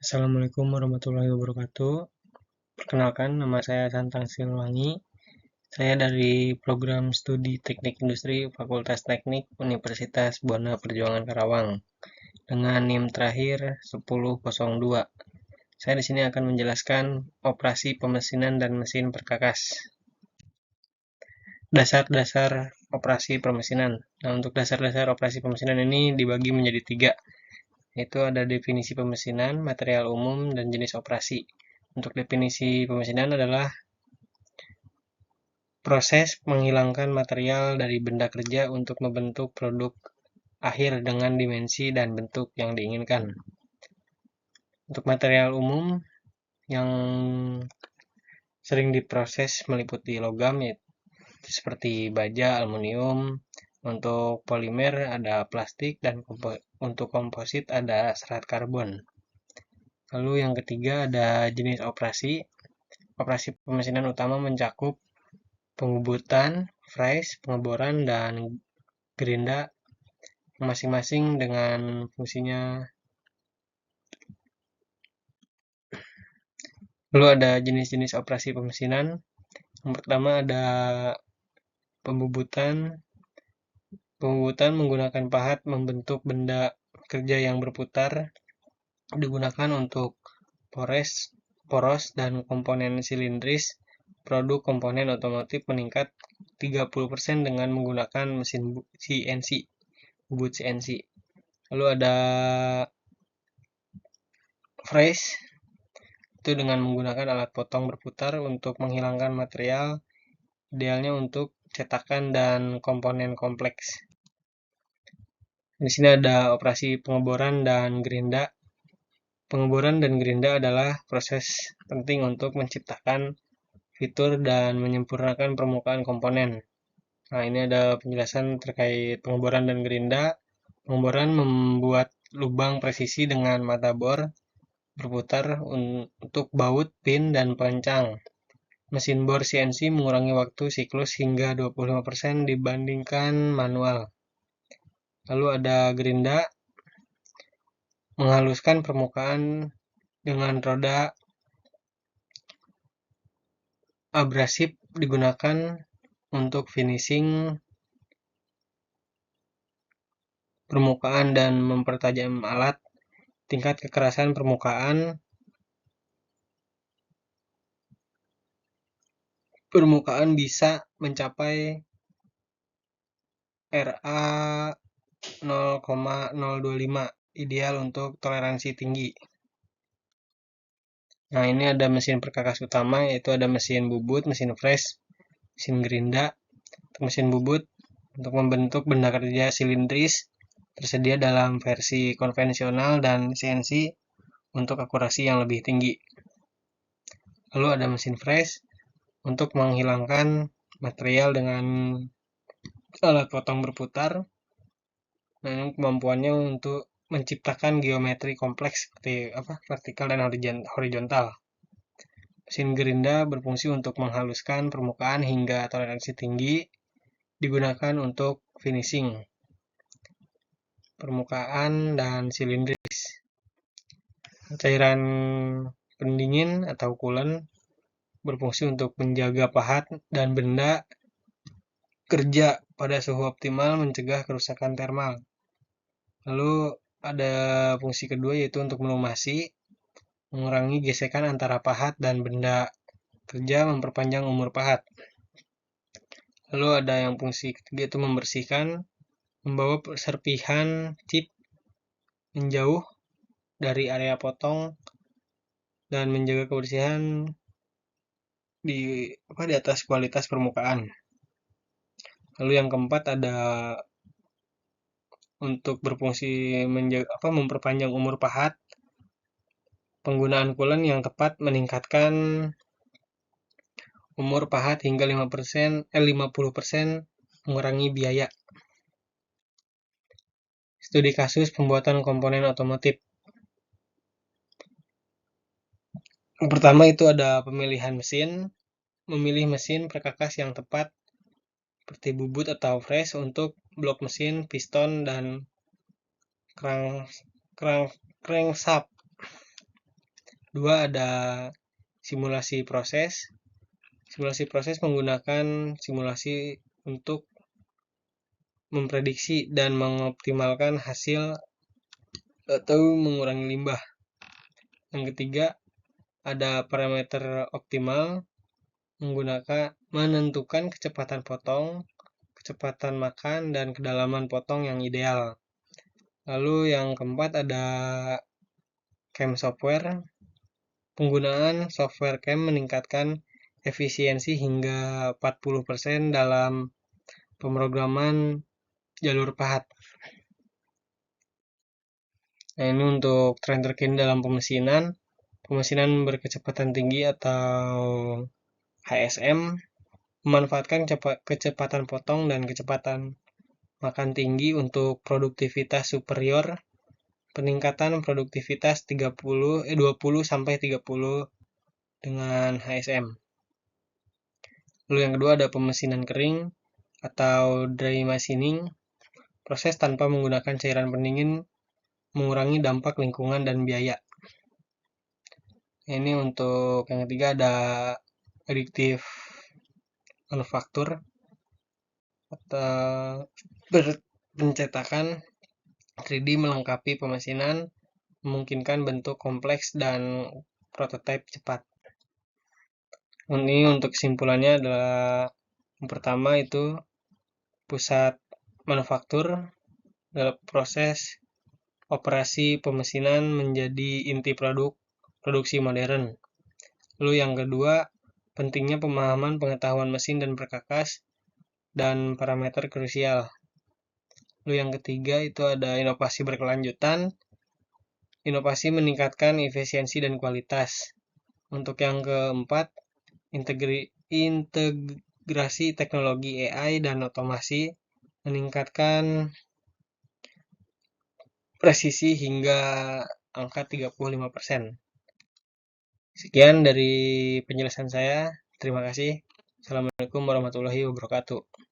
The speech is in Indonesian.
Assalamualaikum warahmatullahi wabarakatuh. Perkenalkan, nama saya Santang Silwangi. Saya dari program studi Teknik Industri Fakultas Teknik Universitas Buana Perjuangan Karawang dengan NIM terakhir 1002. Saya di sini akan menjelaskan operasi pemesinan dan mesin perkakas. Dasar-dasar operasi pemesinan. Nah, untuk dasar-dasar operasi pemesinan ini dibagi menjadi tiga, yaitu ada definisi pemesinan, material umum, dan jenis operasi. Untuk definisi pemesinan adalah proses menghilangkan material dari benda kerja untuk membentuk produk akhir dengan dimensi dan bentuk yang diinginkan. Untuk material umum yang sering diproses meliputi logam, yaitu seperti baja, aluminium. Untuk polimer ada plastik, dan untuk komposit ada serat karbon. Lalu yang ketiga ada jenis operasi. Operasi pemesinan utama mencakup pengubutan, fries, pengeboran, dan gerinda, masing-masing dengan fungsinya. Lalu ada jenis-jenis operasi pemesinan. Yang pertama ada pembubutan. Pembubutan menggunakan pahat membentuk benda kerja yang berputar, digunakan untuk poros dan komponen silindris. Produk komponen otomotif meningkat 30% dengan menggunakan mesin CNC, bubut CNC. Lalu ada fries, itu dengan menggunakan alat potong berputar untuk menghilangkan material, idealnya untuk cetakan dan komponen kompleks. Di sini ada operasi pengeboran dan gerinda. Pengeboran dan gerinda adalah proses penting untuk menciptakan fitur dan menyempurnakan permukaan komponen. Nah, ini ada penjelasan terkait pengeboran dan gerinda. Pengeboran membuat lubang presisi dengan mata bor berputar untuk baut, pin, dan perencang. Mesin bor CNC mengurangi waktu siklus hingga 25% dibandingkan manual. Lalu ada gerinda, menghaluskan permukaan dengan roda abrasif, digunakan untuk finishing permukaan dan mempertajam alat. Tingkat kekerasan permukaan bisa mencapai RA 0,025, ideal untuk toleransi tinggi. Nah, ini ada mesin perkakas utama, yaitu ada mesin bubut, mesin fresh, mesin gerinda. Mesin bubut untuk membentuk benda kerja silindris tersedia dalam versi konvensional dan CNC untuk akurasi yang lebih tinggi. Lalu ada mesin fresh untuk menghilangkan material dengan alat potong berputar. Nah, ini kemampuannya untuk menciptakan geometri kompleks seperti vertikal dan horizontal. Mesin gerinda berfungsi untuk menghaluskan permukaan hingga toleransi tinggi, digunakan untuk finishing permukaan dan silindris. Cairan pendingin atau coolant berfungsi untuk menjaga pahat dan benda kerja pada suhu optimal, mencegah kerusakan termal. Lalu ada fungsi kedua, yaitu untuk melumasi, mengurangi gesekan antara pahat dan benda kerja, memperpanjang umur pahat. Lalu ada yang fungsi ketiga, itu membersihkan, membawa serpihan chip menjauh dari area potong dan menjaga kebersihan di atas kualitas permukaan. Lalu yang keempat ada untuk berfungsi memperpanjang umur pahat. Penggunaan coolant yang tepat meningkatkan umur pahat hingga 50%, mengurangi biaya. Studi kasus pembuatan komponen otomotif. Yang pertama itu ada pemilihan mesin. Memilih mesin perkakas yang tepat seperti bubut atau fresh untuk blok mesin, piston, dan crankshaft. Dua, ada simulasi proses. Simulasi proses menggunakan simulasi untuk memprediksi dan mengoptimalkan hasil atau mengurangi limbah. Yang ketiga, ada parameter optimal, menentukan kecepatan potong, kecepatan makan, dan kedalaman potong yang ideal. Lalu yang keempat ada CAM software. Penggunaan software CAM meningkatkan efisiensi hingga 40% dalam pemrograman jalur pahat. Nah, ini untuk tren terkini dalam pemesinan. Pemesinan berkecepatan tinggi atau HSM memanfaatkan kecepatan potong dan kecepatan makan tinggi untuk produktivitas superior, peningkatan produktivitas 20 sampai 30 dengan HSM. Lalu yang kedua ada pemesinan kering atau dry machining, proses tanpa menggunakan cairan pendingin mengurangi dampak lingkungan dan biaya. Ini untuk yang ketiga ada additive manufaktur atau pencetakan 3D melengkapi pemesinan, memungkinkan bentuk kompleks dan prototipe cepat. Ini untuk kesimpulannya adalah yang pertama itu pusat manufaktur dalam proses operasi pemesinan menjadi inti produksi modern. Lalu yang kedua, pentingnya pemahaman pengetahuan mesin dan perkakas dan parameter krusial. Lalu yang ketiga itu ada inovasi berkelanjutan. Inovasi meningkatkan efisiensi dan kualitas. Untuk yang keempat, integrasi teknologi AI dan otomasi meningkatkan presisi hingga angka 35%. Sekian dari penjelasan saya. Terima kasih. Assalamualaikum warahmatullahi wabarakatuh.